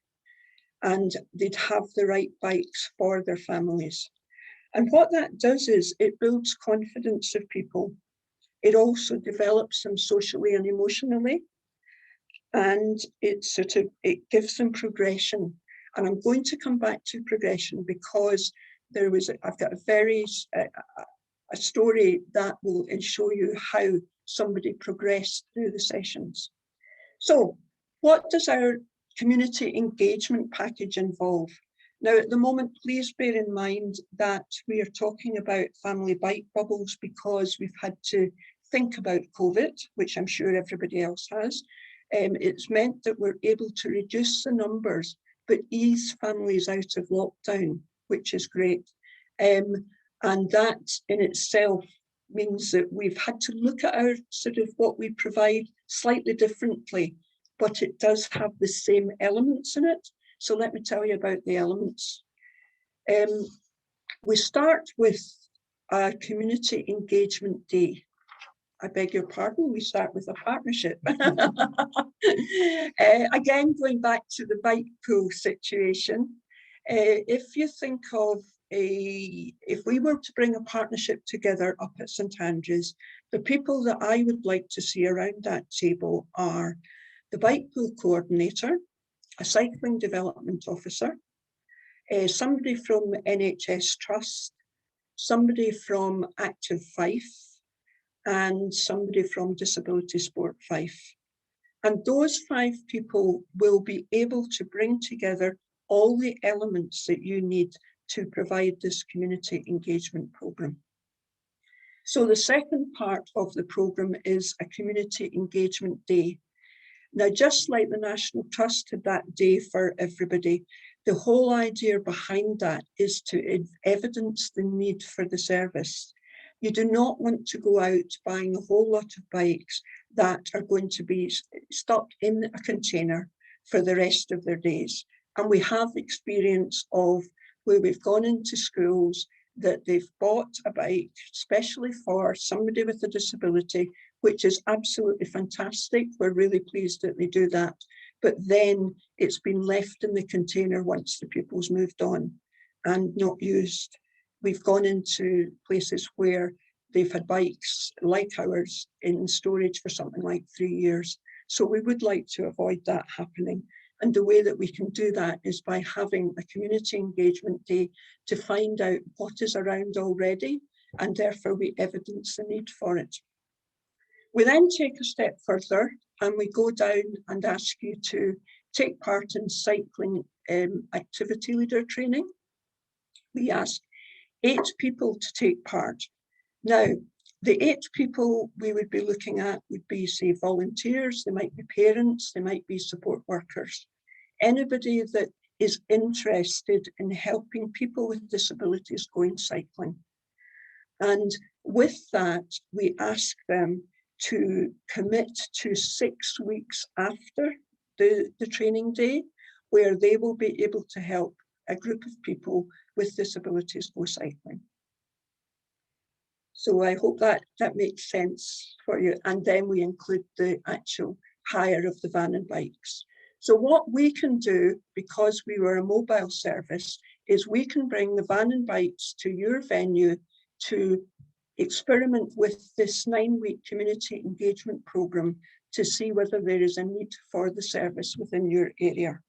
and they'd have the right bikes for their families. And what that does is it builds confidence of people. It also develops them socially and emotionally, and it gives them progression. And I'm going to come back to progression because I've got a story that will show you how somebody progressed through the sessions. So what does our community engagement package involve? Now, at the moment, please bear in mind that we are talking about family bike bubbles because we've had to think about COVID, which I'm sure everybody else has. It's meant that we're able to reduce the numbers, but ease families out of lockdown, which is great. And that in itself means that we've had to look at our sort of what we provide slightly differently, but it does have the same elements in it. So let me tell you about the elements. We start with a community engagement day. I beg your pardon, we start with a partnership. Again, going back to the bike pool situation, if you think of if we were to bring a partnership together up at St Andrews, the people that I would like to see around that table are the bike pool coordinator, a cycling development officer, somebody from NHS Trust, somebody from Active Fife, and somebody from Disability Sport Fife. And those 5 people will be able to bring together all the elements that you need to provide this community engagement programme. So the second part of the programme is a community engagement day. Now, just like the National Trust had that day for everybody, the whole idea behind that is to evidence the need for the service. You do not want to go out buying a whole lot of bikes that are going to be stuck in a container for the rest of their days. And we have experience of where we've gone into schools that they've bought a bike, especially for somebody with a disability, which is absolutely fantastic. We're really pleased that they do that. But then it's been left in the container once the pupils moved on and not used. We've gone into places where they've had bikes like ours in storage for something like 3 years. So we would like to avoid that happening. And the way that we can do that is by having a community engagement day to find out what is around already, and therefore we evidence the need for it. We then take a step further and we go down and ask you to take part in cycling activity leader training. We ask 8 people to take part. Now, the 8 people we would be looking at would be, say, volunteers, they might be parents, they might be support workers, anybody that is interested in helping people with disabilities going cycling. And with that, we ask them to commit to 6 weeks after the training day, where they will be able to help a group of people with disabilities go cycling. So I hope that makes sense for you. And then we include the actual hire of the van and bikes. So what we can do, because we were a mobile service, is we can bring the van and bikes to your venue to experiment with this 9-week community engagement programme to see whether there is a need for the service within your area.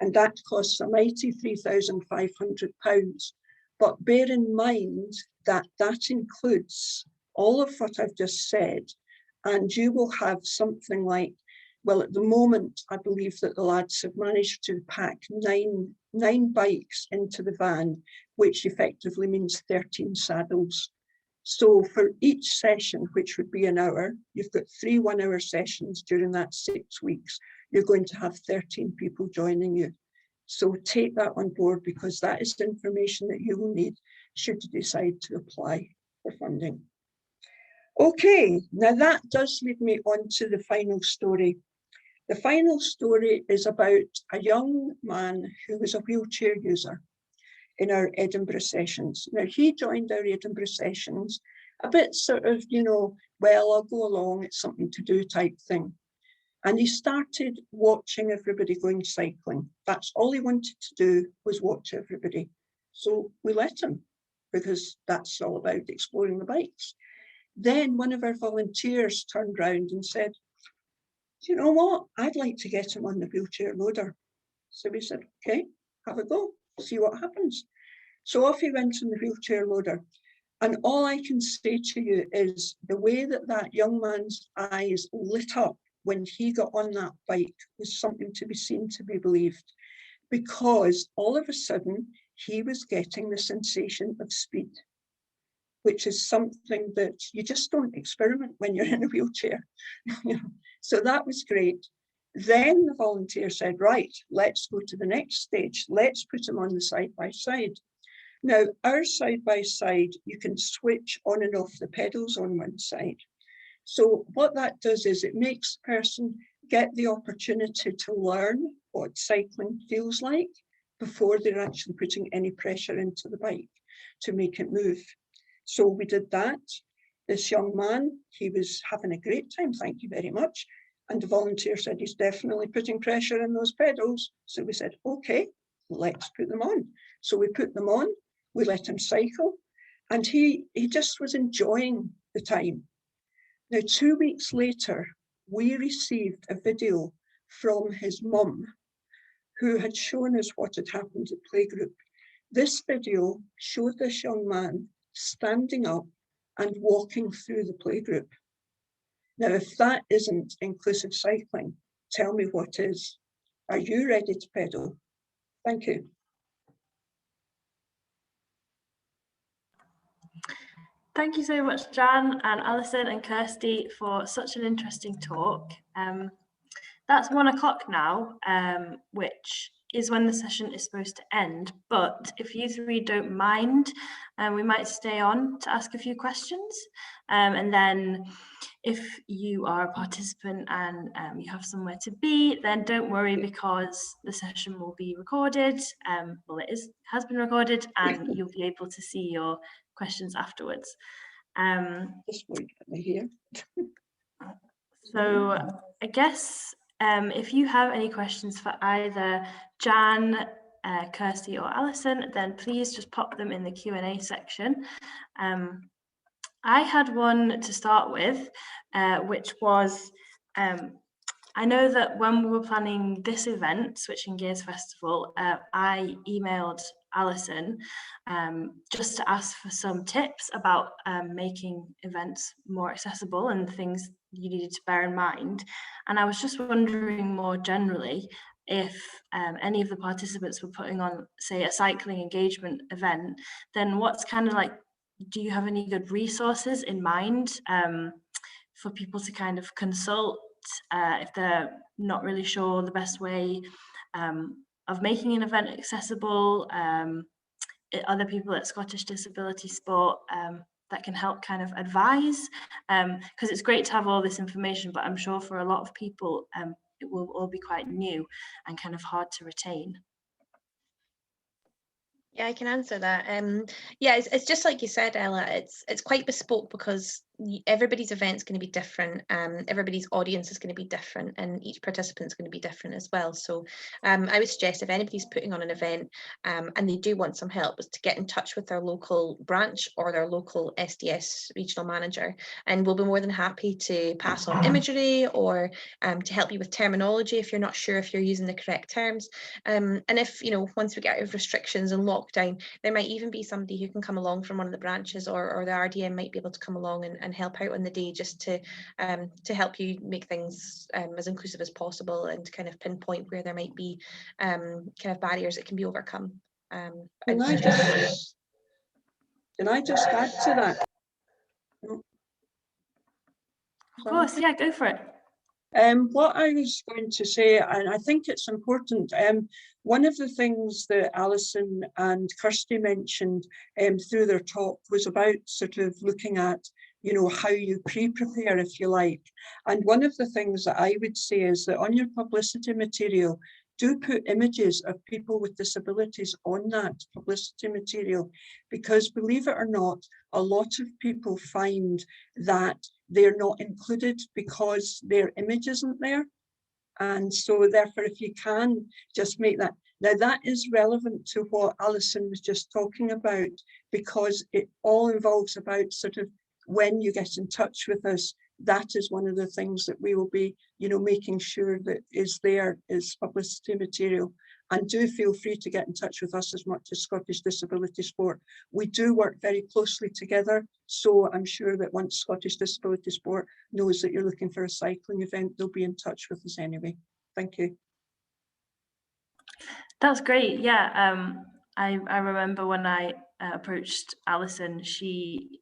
And that costs a mighty £3,500. But bear in mind that that includes all of what I've just said, and you will have something like, well, at the moment, I believe that the lads have managed to pack nine bikes into the van, which effectively means 13 saddles. So for each session, which would be an hour, you've got 3 one-hour sessions during that 6 weeks. You're going to have 13 people joining you. So take that on board, because that is the information that you will need should you decide to apply for funding. Okay, now that does lead me on to the final story. The final story is about a young man who was a wheelchair user in our Edinburgh sessions. Now, he joined our Edinburgh sessions a bit sort of, you know, well, I'll go along, it's something to do type thing. And he started watching everybody going cycling. That's all he wanted to do, was watch everybody. So we let him, because that's all about exploring the bikes. Then one of our volunteers turned round and said, do you know what? I'd like to get him on the wheelchair loader. So we said, okay, have a go, see what happens. So off he went on the wheelchair loader. And all I can say to you is the way that that young man's eyes lit up when he got on that bike was something to be seen, to be believed. because all of a sudden he was getting the sensation of speed, which is something that you just don't experiment when you're in a wheelchair. So that was great. Then the volunteer said, right, let's go to the next stage. Let's put him on the side-by-side. Now, our side-by-side, you can switch on and off the pedals on one side. So what that does is it makes the person get the opportunity to learn what cycling feels like before they're actually putting any pressure into the bike to make it move. So we did that. This young man, he was having a great time, thank you very much. And the volunteer said, he's definitely putting pressure in those pedals. So we said, okay, let's put them on. So we put them on, we let him cycle, and he just was enjoying the time. Now, 2 weeks later, we received a video from his mum, who had shown us what had happened at playgroup. This video showed this young man standing up and walking through the playgroup. Now, if that isn't inclusive cycling, tell me what is. Are you ready to pedal? Thank you. Thank you so much, Jan and Alison and Kirsty, for such an interesting talk. That's 1 o'clock now, which is when the session is supposed to end. But if you three don't mind, we might stay on to ask a few questions. And then if you are a participant and you have somewhere to be, then don't worry, because the session will be recorded. Well, has been recorded, and you'll be able to see your questions afterwards. Just wait at me here. So I guess if you have any questions for either Jan, Kirsty or Alison, then please just pop them in the Q&A section. I had one to start with, which was, I know that when we were planning this event, Switching Gears Festival, I emailed Alison just to ask for some tips about making events more accessible and things you needed to bear in mind. And I was just wondering more generally if any of the participants were putting on, say, a cycling engagement event, then what's kind of like, do you have any good resources in mind for people to kind of consult if they're not really sure the best way of making an event accessible? Other people at Scottish Disability Sport that can help kind of advise, because it's great to have all this information, but I'm sure for a lot of people it will all be quite new and kind of hard to retain. Yeah, I can answer that. Yeah, it's just like you said, Ella. It's quite bespoke because everybody's event's going to be different. Everybody's audience is going to be different, and each participant's going to be different as well. So, I would suggest if anybody's putting on an event and they do want some help, is to get in touch with their local branch or their local SDS regional manager, and we'll be more than happy to pass on imagery or to help you with terminology if you're not sure if you're using the correct terms. And if, you know, once we get out of restrictions and lockdown, there might even be somebody who can come along from one of the branches, or the RDM might be able to come along and help out on the day, just to help you make things as inclusive as possible, and to kind of pinpoint where there might be kind of barriers that can be overcome. Can I just add to that? Of course, yeah, go for it. What I was going to say, and I think it's important, one of the things that Alison and Kirsty mentioned through their talk was about sort of looking at, you know, how you pre-prepare, if you like. And one of the things that I would say is that on your publicity material, do put images of people with disabilities on that publicity material, because believe it or not, a lot of people find that they're not included because their image isn't there. And so therefore, if you can just make that. Now that is relevant to what Alison was just talking about, because it all involves about sort of when you get in touch with us, that is one of the things that we will be, you know, making sure that is there is publicity material. And do feel free to get in touch with us as much as Scottish Disability Sport. We do work very closely together, so I'm sure that once Scottish Disability Sport knows that you're looking for a cycling event, they'll be in touch with us anyway. Thank you. That's great. Yeah, I remember when I approached Alison, she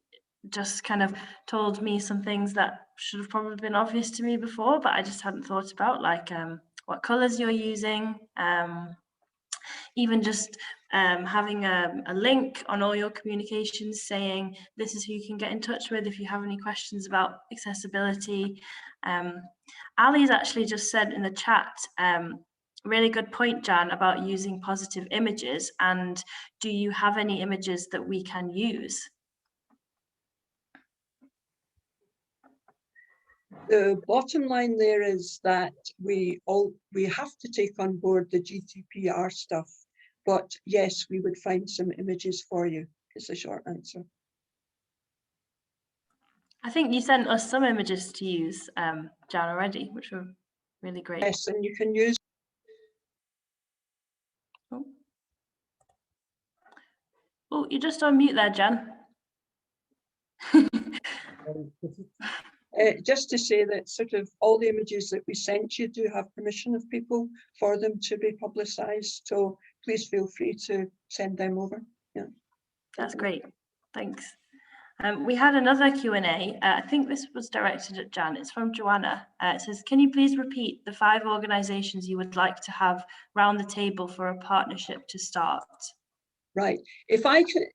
just kind of told me some things that should have probably been obvious to me before, but I just hadn't thought about, like what colours you're using, even just having a link on all your communications saying this is who you can get in touch with if you have any questions about accessibility. Ali's actually just said in the chat, really good point, Jan, about using positive images. And do you have any images that we can use? The bottom line there is that we have to take on board the GDPR stuff, but yes, we would find some images for you, is the short answer. I think you sent us some images to use, Jan, already, which were really great. Yes, and you can use. Oh, you're just on mute there, Jan. Just to say that sort of all the images that we sent you do have permission of people for them to be publicised. So please feel free to send them over. Yeah, that's great. Thanks. We had another Q&A. I think this was directed at Jan. It's from Joanna. It says, can you please repeat the 5 organisations you would like to have round the table for a partnership to start? Right. If I could,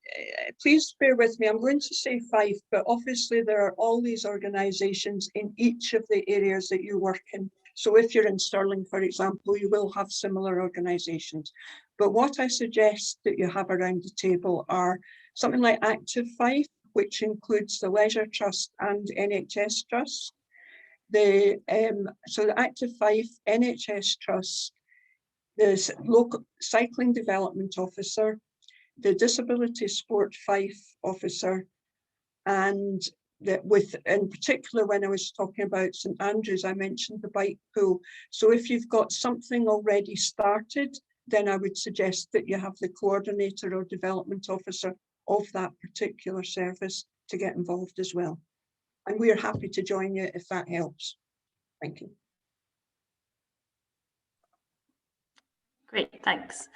please bear with me. I'm going to say 5, but obviously there are all these organisations in each of the areas that you work in. So if you're in Stirling, for example, you will have similar organisations. But what I suggest that you have around the table are something like Active 5, which includes the Leisure Trust and NHS Trust. So the Active 5, NHS Trust, the local Cycling Development Officer, the Disability Sport 5 officer, and in particular, when I was talking about St Andrews, I mentioned the bike pool. So if you've got something already started, then I would suggest that you have the coordinator or development officer of that particular service to get involved as well. And we're happy to join you if that helps. Thank you. Great, thanks.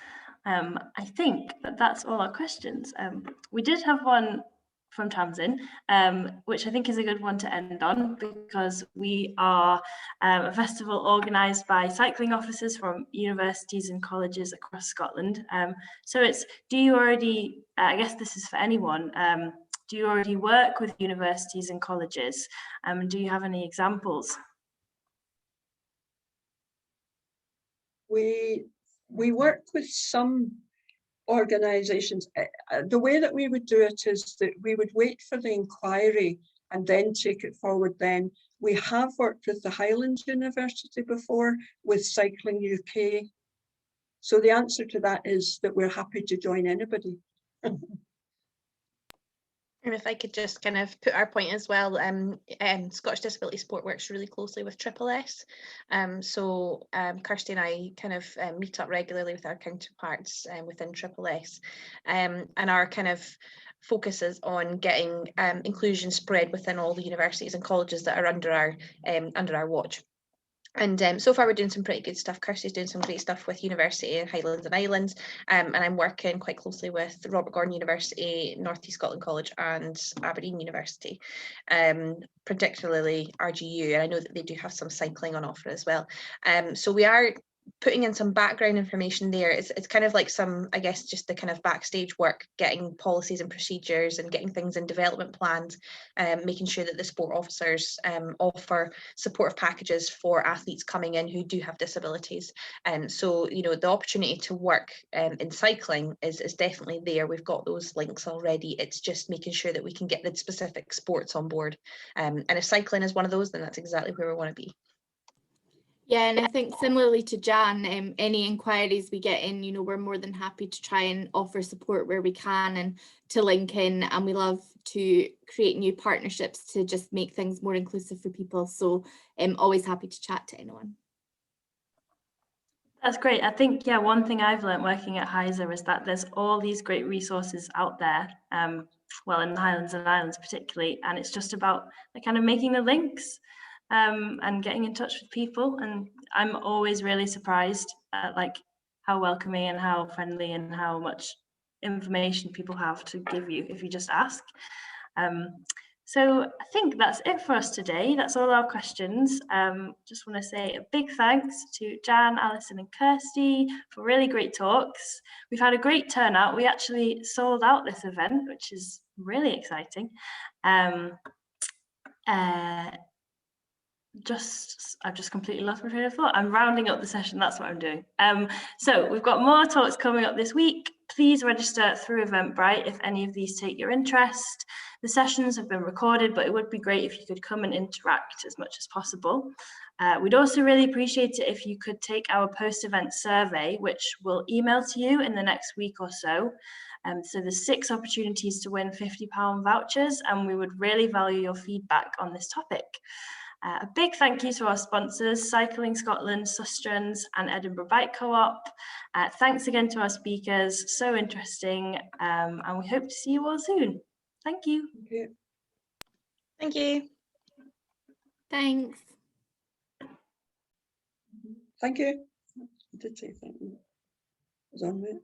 I think that's all our questions. We did have one from Tamsin, which I think is a good one to end on, because we are a festival organised by cycling officers from universities and colleges across Scotland. So it's, do you already, I guess this is for anyone, do you already work with universities and colleges? Do you have any examples? We work with some organisations. The way that we would do it is that we would wait for the inquiry and then take it forward then. We have worked with the Highlands University before, with Cycling UK. So the answer to that is that we're happy to join anybody. And if I could just kind of put our point as well, Scottish Disability Sport works really closely with SSS. So Kirsty and I kind of meet up regularly with our counterparts within SSS, and our kind of focus is on getting inclusion spread within all the universities and colleges that are under our watch. And so far we're doing some pretty good stuff. Kirsty's doing some great stuff with University of Highlands and Islands, and I'm working quite closely with Robert Gordon University, North East Scotland College and Aberdeen University, particularly RGU, and I know that they do have some cycling on offer as well. So we are putting in some background information there. It's kind of like some, I guess, just the kind of backstage work, getting policies and procedures and getting things in development plans, making sure that the sport officers offer supportive packages for athletes coming in who do have disabilities. So, you know, the opportunity to work in cycling is definitely there. We've got those links already. It's just making sure that we can get the specific sports on board. And if cycling is one of those, then that's exactly where we want to be. Yeah, and I think similarly to Jan, any inquiries we get in, you know, we're more than happy to try and offer support where we can and to link in, and we love to create new partnerships to just make things more inclusive for people. So I'm always happy to chat to anyone. That's great. I think, yeah, one thing I've learned working at HISA is that there's all these great resources out there, well, in the Highlands and Islands particularly, and it's just about kind of making the links and getting in touch with people. And I'm always really surprised at like how welcoming and how friendly and how much information people have to give you if you just ask. So I think that's it for us today. That's all our questions. Just want to say a big thanks to Jan, Alison and Kirsty for really great talks. We've had a great turnout. We actually sold out this event, which is really exciting. I've just completely lost my train of thought. I'm rounding up the session, that's what I'm doing. So we've got more talks coming up this week. Please register through Eventbrite if any of these take your interest. The sessions have been recorded, but it would be great if you could come and interact as much as possible. We'd also really appreciate it if you could take our post-event survey, which we'll email to you in the next week or so. So there's 6 opportunities to win £50 vouchers, and we would really value your feedback on this topic. A big thank you to our sponsors, Cycling Scotland, Sustrans and Edinburgh Bike Co-op. Thanks again to our speakers, so interesting, and we hope to see you all soon. Thank you. Thank you. Thanks. Thank you. I did say thank you. It was on it.